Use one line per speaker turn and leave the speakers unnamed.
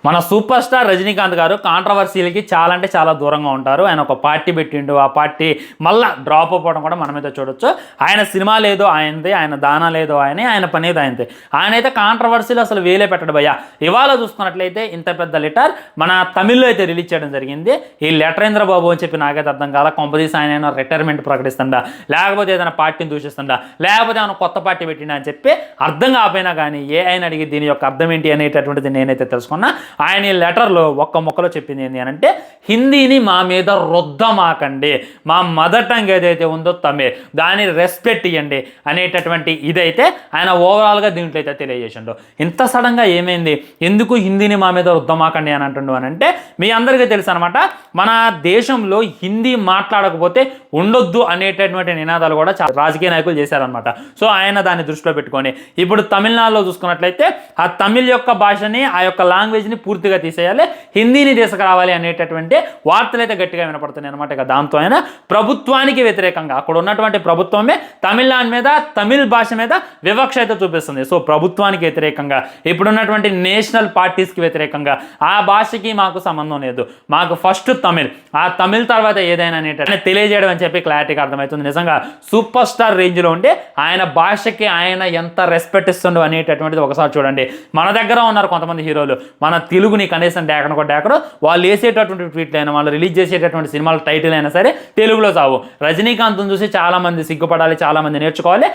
మన super star Rajinikanth గారు కాంట్రవర్సీలకి చాలా అంటే చాలా దూరంగా ఉంటారు. ఆయన ఒక పార్టీ పెట్టిండు, ఆ పార్టీ మళ్ళీ డ్రాప్ అయిపోవడం కూడా మనం అయితే చూడొచ్చు. ఆయన సినిమా లేదో ఆయనది, ఆయన దానా లేదో ఆయన పని ఏదో ఆయనది. ఆయన అయితే కాంట్రవర్సీలు అసలు వేలే పెట్టడు భయ్య. ఇవాళ చూసుకున్నట్లయితే ఇంత పెద్ద లెటర్ మన తమిళ్లో అయితే రిలీజ్ చేయడం జరిగింది. ఈ లెటరేంద్ర బాబు అని చెప్పి నాకైతే అర్థం కాల. కొంపదీసి ఆయన రిటైర్మెంట్ ప్రకటిస్తుండా, లేకపోతే ఏదైనా పార్టీని దూషిస్తుండా, లేకపోతే ఏమైనా కొత్త పార్టీ పెట్టిండా అని చెప్పి అర్థం కాకపోయినా కానీ ఆయన అడిగి దీని యొక్క అర్థం ఏంటి అనేటటువంటిది నేనైతే తెలుసుకున్నా. ఆయన ఈ లెటర్లో ఒక్క మొక్కలో చెప్పింది ఏంటి అని అంటే, హిందీని మా మీద రుద్దమాకండి, మా మదర్ టంగ్ ఏదైతే ఉందో తమిళ్, దాన్ని రెస్పెక్ట్ ఇవ్వండి అనేటటువంటి ఇదైతే ఆయన ఓవరాల్గా దీంట్లో అయితే తెలియజేసిండు. ఇంత సడన్గా ఏమైంది, ఎందుకు హిందీని మా మీద రుద్దమాకండి అని అంటుండు అని అంటే, మీ అందరికీ తెలుసు అనమాట, మన దేశంలో హిందీ మాట్లాడకపోతే ఉండొద్దు అనేటటువంటి నినాదాలు కూడా రాజకీయ నాయకులు చేశారనమాట. సో ఆయన దాన్ని దృష్టిలో పెట్టుకొని ఇప్పుడు తమిళనాడులో చూసుకున్నట్లయితే ఆ తమిళ్ యొక్క భాషని, ఆ యొక్క లాంగ్వేజ్ని పూర్తిగా తీసేయాలి, హిందీని తీసుకురావాలి అనేటటువంటి వార్తలు అయితే గట్టిగా వినపడుతున్నాయి అనమాట. ఇక దాంతో ఆయన ప్రభుత్వానికి వ్యతిరేకంగా, అక్కడ ఉన్నటువంటి ప్రభుత్వమే తమిళనాడు మీద, తమిళ్ భాష మీద వివక్ష అయితే చూపిస్తుంది. సో ప్రభుత్వానికి వ్యతిరేకంగా, ఇప్పుడున్నటువంటి నేషనల్ పార్టీస్కి వ్యతిరేకంగా, ఆ భాషకి మాకు సంబంధం లేదు, మాకు ఫస్ట్ తమిళ్, ఆ తమిళ్ తర్వాత ఏదైనా అనేటటువంటి తెలియజేయడం అని చెప్పి క్లారిటీగా అర్థమవుతుంది. నిజంగా సూపర్ స్టార్ రేంజ్లో ఉండి ఆయన భాషకి ఆయన ఎంత రెస్పెక్ట్ ఇస్తుండో అనేటటువంటిది ఒకసారి చూడండి. మన దగ్గర ఉన్నారు కొంతమంది హీరోలు, మన తెలుగుని కనీసం డేకరు వాళ్ళు వేసేటటువంటి ట్వీట్లు అయినా, వాళ్ళు రిలీజ్ చేసేటటువంటి సినిమాల టైటిల్ అయినా సరే తెలుగులో సావు. రజనీకాంత్ని చూసి చాలామంది సిగ్గుపడాలి, చాలామంది నేర్చుకోవాలి.